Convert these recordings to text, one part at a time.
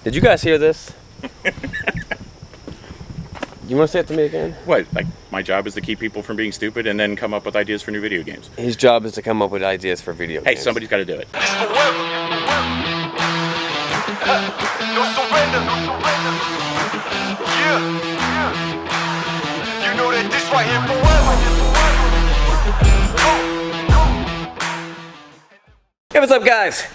Did you guys hear this? You want to say it to me again? What? Like, my job is to keep people from being stupid and then come up with ideas for new video games. His job is to come up with ideas for video games. Hey, somebody's got to do it. No surrender. Yeah. You know that this right here forever. Hey, what's up, guys?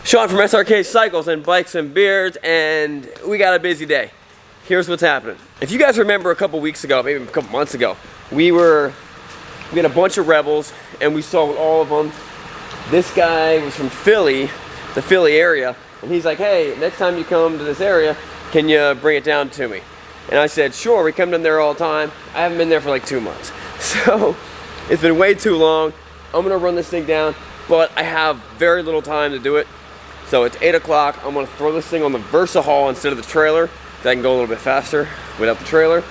Sean from SRKCYCLES and Bikes and Beards, and we got a busy day. Here's what's happening. If you guys remember a couple weeks ago, maybe a couple months ago, we had a bunch of Rebels and we sold all of them. This guy was from Philly, the Philly area, and he's like, hey, next time you come to this area, can you bring it down to me? And I said, sure, we come down there all the time. I haven't been there for like 2 months. So it's been way too long. I'm gonna run this thing down, but I have very little time to do it. So it's 8 o'clock. I'm gonna throw this thing on the Versa Haul instead of the trailer, so I can go a little bit faster without the trailer.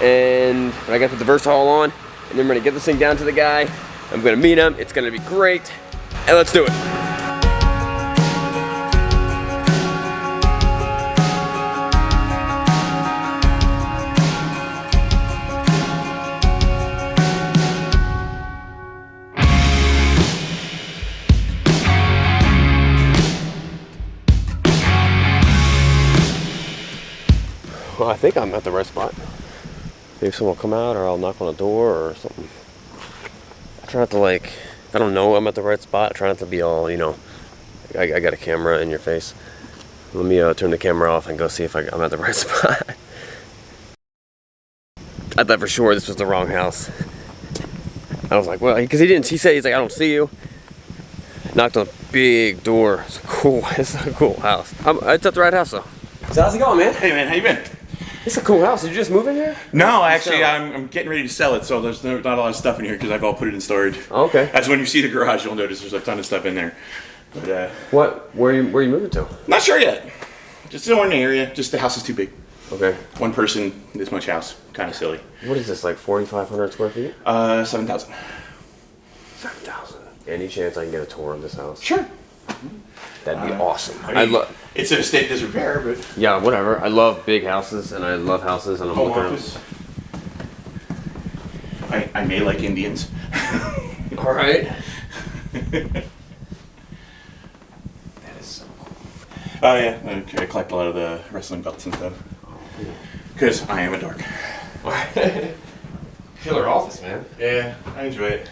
And I gotta put the Versa Haul on, and then we're gonna get this thing down to the guy. I'm gonna meet him. It's gonna be great. And let's do it. Well, I think I'm at the right spot. Maybe someone will come out, or I'll knock on a door or something. I try not to, like, if I don't know I'm at the right spot, I try not to be all, you know, I got a camera in your face. Let me turn the camera off and go see if I'm at the right spot. I thought for sure this was the wrong house. I was like, well, because he said, he's like, I don't see you. Knocked on a big door. It's a cool house. It's at the right house though. So how's it going, man? Hey, man, how you been? It's a cool house. Did you just move in here? No, actually, I'm getting ready to sell it, so there's not a lot of stuff in here because I've all put it in storage. Oh, okay. That's when you see the garage, you'll notice there's a ton of stuff in there. But where are you moving to? not sure yet. Just in one area. Just the house is too big. Okay. One person, this much house, kind of silly. What is this, like 4,500 square feet? 7,000. 7,000. Any chance I can get a tour of this house? Sure. That'd be awesome. I mean, it's in a state of disrepair, but Yeah, whatever. I love big houses, and I love houses, and I'm home looking office. I may like Indians. All right. That is so cool. Oh yeah, I collect a lot of the wrestling belts and stuff. Because I am a dork. Killer office, man. Yeah, I enjoy it.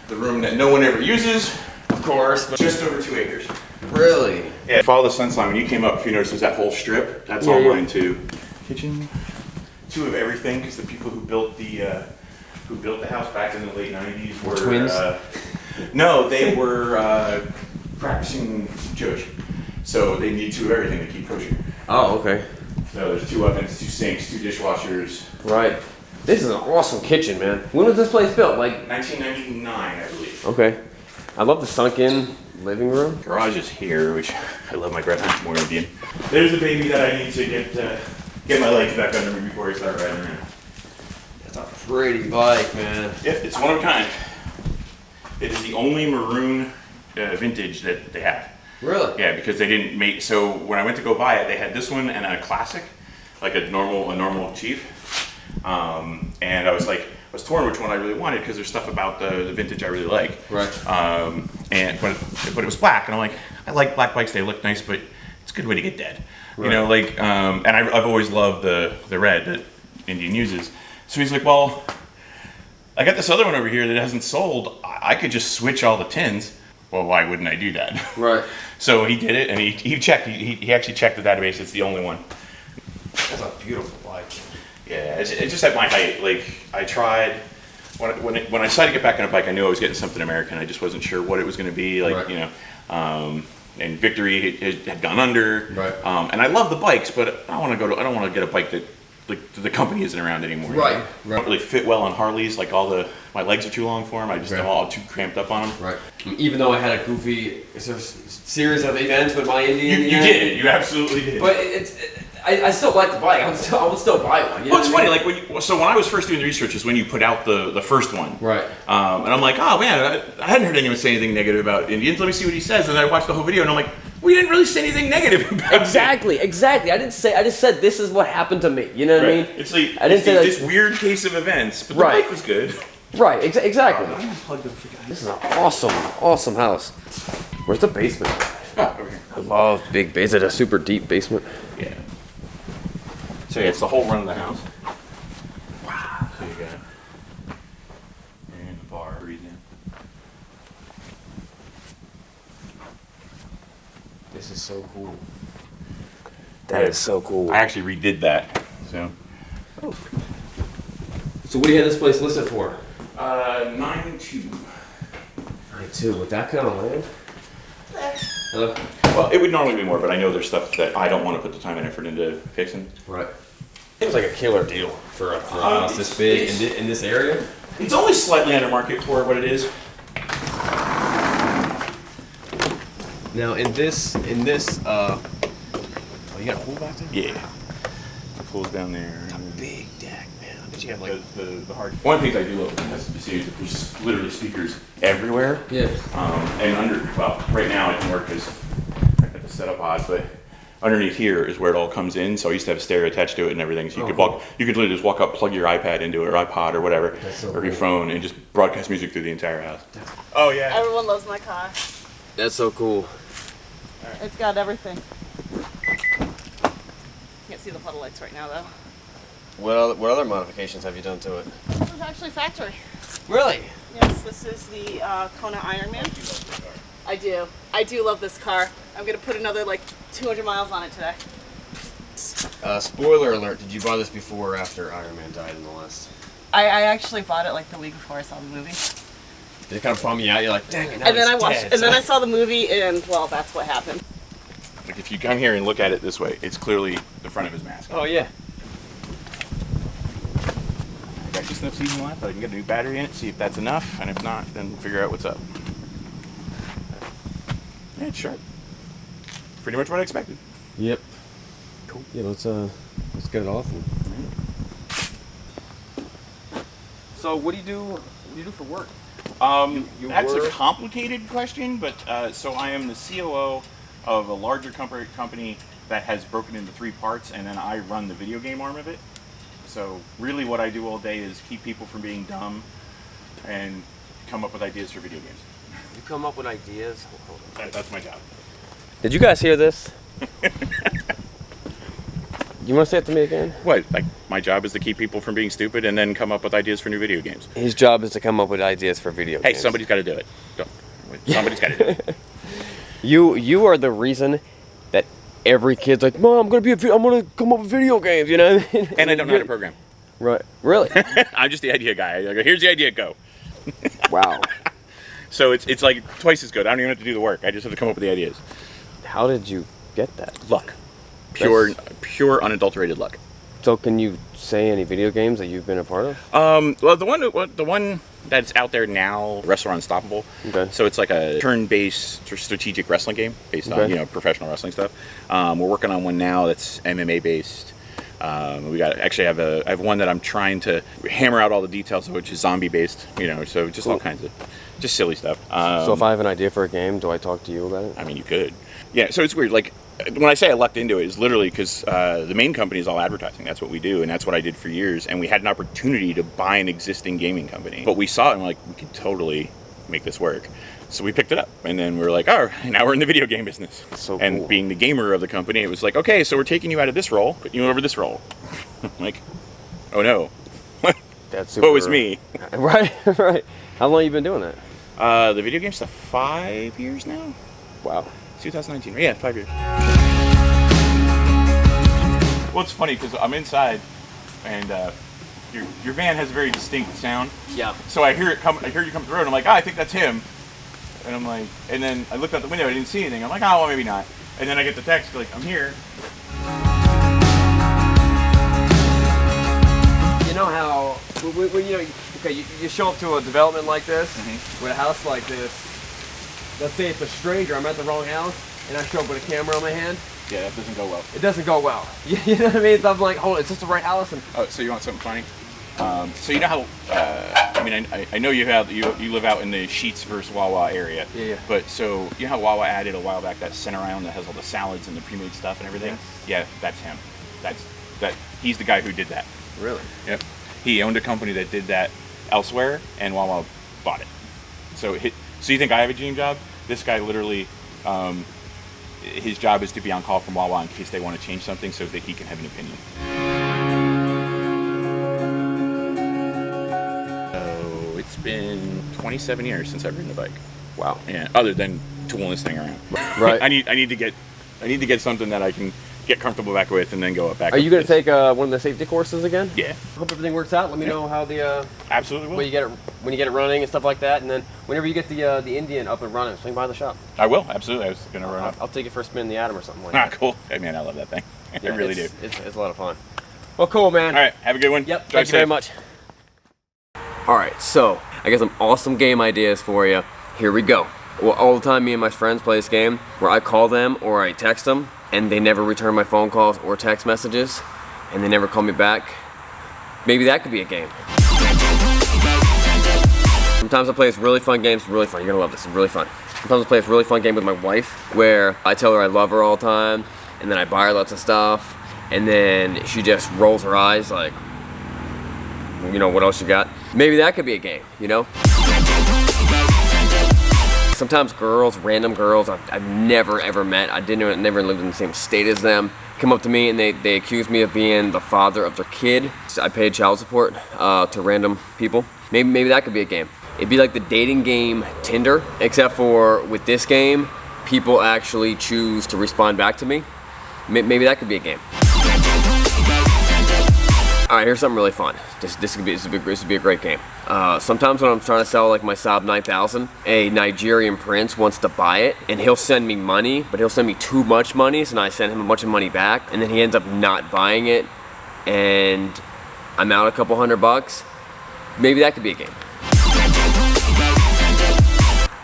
The room that no one ever uses, Of course. But just over 2 acres. really? Yeah, follow the sun line. When you came up, if you notice, there's that whole strip. That's all mine too. Kitchen, 2 of everything, because the people who built the house back in the late '90s were twins. No, they were practicing Jewish, so they need 2 of everything to keep kosher. Oh, okay. So there's 2 ovens, 2 sinks, 2 dishwashers. Right. This is an awesome kitchen, man. When was this place built? Like 1999, I believe. Okay. I love the sunken living room. Garage is here, which I love my graphics more Indian. There's the baby that I need to get my legs back under me before I start riding around. That's a pretty bike, man. Yep, it's one of a kind. It is the only maroon vintage that they have. Really? Yeah, because they didn't make. So when I went to go buy it, they had this one and a classic, like a normal Chief. And I was torn which one I really wanted because there's stuff about the vintage I really like. Right. But it was black, and I'm like, I like black bikes. They look nice, but it's a good way to get dead. Right. You know, like, and I've always loved the red that Indian uses. So he's like, well, I got this other one over here that hasn't sold. I could just switch all the tins. Well, why wouldn't I do that? Right. So he did it, and he checked. He actually checked the database. It's the only one. That's a beautiful bike. Yeah, it's just at my height. Like, I tried, when I decided to get back on a bike, I knew I was getting something American. I just wasn't sure what it was going to be. Like, right. You know, and Victory had gone under. Right. And I love the bikes, but I don't want to get a bike that, like, the company isn't around anymore. Right. Right. I don't really fit well on Harleys. Like, my legs are too long for them. I just am all too cramped up on them. Right. Even though I had a goofy series of events with my Indian. You did. You absolutely did. But I still like the bike. I would still buy one. You know it's funny. Like when I was first doing the research is when you put out the first one. Right. And I'm like, oh man, I hadn't heard anyone say anything negative about Indians. Let me see what he says. And I watched the whole video, and I'm like, We didn't really say anything negative about it. Exactly. I just said this is what happened to me. You know what I mean? It's like I didn't say this weird case of events, but the Right. bike was good. Right. Exactly. Plug the freaking. This is an awesome house. Where's the basement? Oh, over here. I love big base. Is it a super deep basement? Yeah. So yeah, it's the whole run of the house. Wow. So you got and the bar, breathe in. This is so cool. That is so cool. I actually redid that. So. So what do you have this place listed for? 9.2. 92 with that kind of land. Hello? Well, it would normally be more, but I know there's stuff that I don't want to put the time and effort into fixing. Right. Seems like a killer deal for a house this big in this area. It's only slightly under market for what it is. Now in this, oh, you got a pool back there? Yeah. The pool's down there. Big deck, man. Did you have like The hard. One of the things I do love about this is that there's literally speakers everywhere. Yeah. And right now it can work because I got the setup odd, but underneath here is where it all comes in. So I used to have a stereo attached to it and everything. So you could literally just walk up, plug your iPad into it or iPod or whatever, or your phone, and just broadcast music through the entire house. Oh yeah. Everyone loves my car. That's so cool. It's got everything. Can't see the puddle lights right now though. What other modifications have you done to it? This is actually factory. Really? Yes, this is the Kona Ironman. I do love this car. I'm gonna put another like 200 miles on it today. Spoiler alert, did you buy this before or after Iron Man died in the list? I actually bought it like the week before I saw the movie. Did it kind of bum you out? You're like, dang it, now And then he's I watched, dead. and then I saw the movie, and well, that's what happened. Like if you come here and look at it this way, it's clearly the front of his mask. Oh yeah. I got just enough season left. I can get a new battery in it, see if that's enough, and if not, then figure out what's up. Yeah, it's sharp. Pretty much what I expected. Yep. Cool. Yeah, let's get it off. So what do you do? What do you do for work? That's work? a complicated question, but so I am the COO of a larger company that has broken into 3 parts, and then I run the video game arm of it. So really what I do all day is keep people from being dumb and come up with ideas for video games. You come up with ideas? That's my job. Did you guys hear this? You want to say it to me again? What? Like, my job is to keep people from being stupid and then come up with ideas for new video games. His job is to come up with ideas for video Hey, games. somebody's got to do it. Somebody's got to do it. You are the reason that every kid's like, Mom, I'm gonna come up with video games, you know? And I don't know how to program. Right. Really? I'm just the idea guy. I go, here's the idea, go. Wow. So it's like twice as good. I don't even have to do the work. I just have to come up with the ideas. How did you get that? Luck. Pure unadulterated luck. So can you say any video games that you've been a part of? Well, the one that's out there now, Wrestler Unstoppable. Okay. So it's like a turn-based strategic wrestling game based on professional wrestling stuff. We're working on one now that's MMA based. I have one that I'm trying to hammer out all the details of, which is zombie based. So just all kinds of just silly stuff. So if I have an idea for a game, do I talk to you about it? I mean, you could. Yeah. So it's weird. Like, when I say I lucked into it, is literally because the main company is all advertising. That's what we do, and that's what I did for years. And we had an opportunity to buy an existing gaming company, but we saw it and we're like, we could totally make this work. So we picked it up, and then we were like, oh, now we're in the video game business. So and cool. Being the gamer of the company, it was like, okay, so we're taking you out of this role, putting you over this role. Like, oh no. That's super. What was me? Right. How long have you been doing that? The video game stuff, 5 years now? Wow. 2019. Yeah, 5 years. Well, it's funny because I'm inside, and your van has a very distinct sound. Yeah. So I hear you come through, and I'm like, I think that's him. And I'm like, and then I looked out the window, I didn't see anything. I'm like, oh, well, maybe not. And then I get the text, like, I'm here. You know how, when you show up to a development like this, with a house like this, let's say it's a stranger, I'm at the wrong house, and I show up with a camera on my hand. Yeah, that doesn't go well. It doesn't go well. You know what I mean? So I'm like, hold on, is this the right house? And Oh, so you want something funny? So you know how, I mean, I know you live out in the Sheetz versus Wawa area. Yeah. But so, you know how Wawa added a while back that center aisle that has all the salads and the pre-made stuff and everything? Yeah, that's him. He's the guy who did that. Really? Yep. He owned a company that did that elsewhere, and Wawa bought it. So you think I have a dream job? This guy literally, his job is to be on call from Wawa in case they want to change something so that he can have an opinion. So it's been 27 years since I've ridden the bike. Wow. Yeah. Other than tooling this thing around. Right. I need to get something that I can get comfortable back with and then go up back. Are you going to take one of the safety courses again? Yeah. Hope everything works out. Let me know how the Absolutely will. when you get it running and stuff like that, and then whenever you get the Indian up and running, swing by the shop. I will, absolutely. I was gonna run up. I'll take it for a spin in the Atom or something like Ah, that. cool. Hey, man, I love that thing. I really do. It's a lot of fun. Well, cool, man. All right, have a good one. Yep. Drive Thank you very safe. much. All right, so I got some awesome game ideas for you. Here we go. Well, all the time, me and my friends play this game where I call them or I text them, and they never return my phone calls or text messages, and they never call me back. Maybe that could be a game. Sometimes I play this really fun game. It's really fun. You're gonna love this. It's really fun. Sometimes I play this really fun game with my wife where I tell her I love her all the time, and then I buy her lots of stuff, and then she just rolls her eyes like, you know, what else you got? Maybe that could be a game, you know? Sometimes girls, random girls I've never ever met, never lived in the same state as them, come up to me and they accuse me of being the father of their kid. So I paid child support to random people. Maybe that could be a game. It'd be like the dating game Tinder, except for with this game, people actually choose to respond back to me. Maybe that could be a game. All right, here's something really fun. This would be a great game. Sometimes when I'm trying to sell like my Saab 9000, a Nigerian prince wants to buy it, and he'll send me money, but he'll send me too much money, so I send him a bunch of money back, and then he ends up not buying it, and I'm out a couple $100. Maybe that could be a game.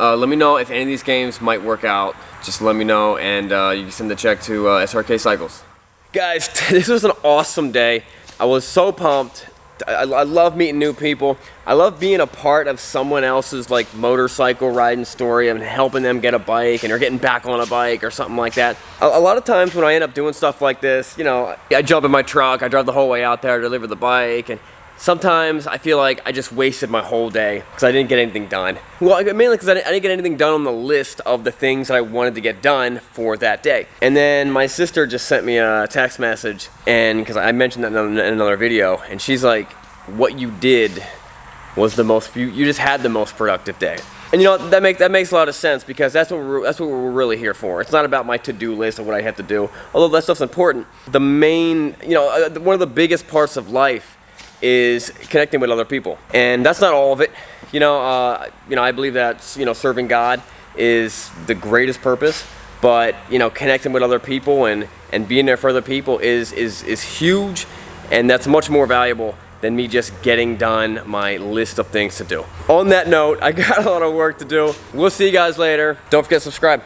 Let me know if any of these games might work out. Just let me know, and you can send the check to SRK Cycles. Guys, this was an awesome day. I was so pumped. I love meeting new people. I love being a part of someone else's like motorcycle riding story and helping them get a bike and or getting back on a bike or something like that. A lot of times when I end up doing stuff like this, you know, I jump in my truck, I drive the whole way out there to deliver the bike, and sometimes I feel like I just wasted my whole day because I didn't get anything done. Well, mainly because I didn't get anything done on the list of the things that I wanted to get done for that day. And then my sister just sent me a text message, and because I mentioned that in another video, and she's like, what you did was you just had the most productive day. And you know, that makes a lot of sense because that's what we're really here for. It's not about my to-do list or what I have to do, although that stuff's important. The main, you know, one of the biggest parts of life is connecting with other people, and that's not all of it. You know, I believe that, you know, serving God is the greatest purpose, but you know, connecting with other people and being there for other people is huge, and that's much more valuable than me just getting done my list of things to do. On that note, I got a lot of work to do. We'll see you guys later. Don't forget to subscribe.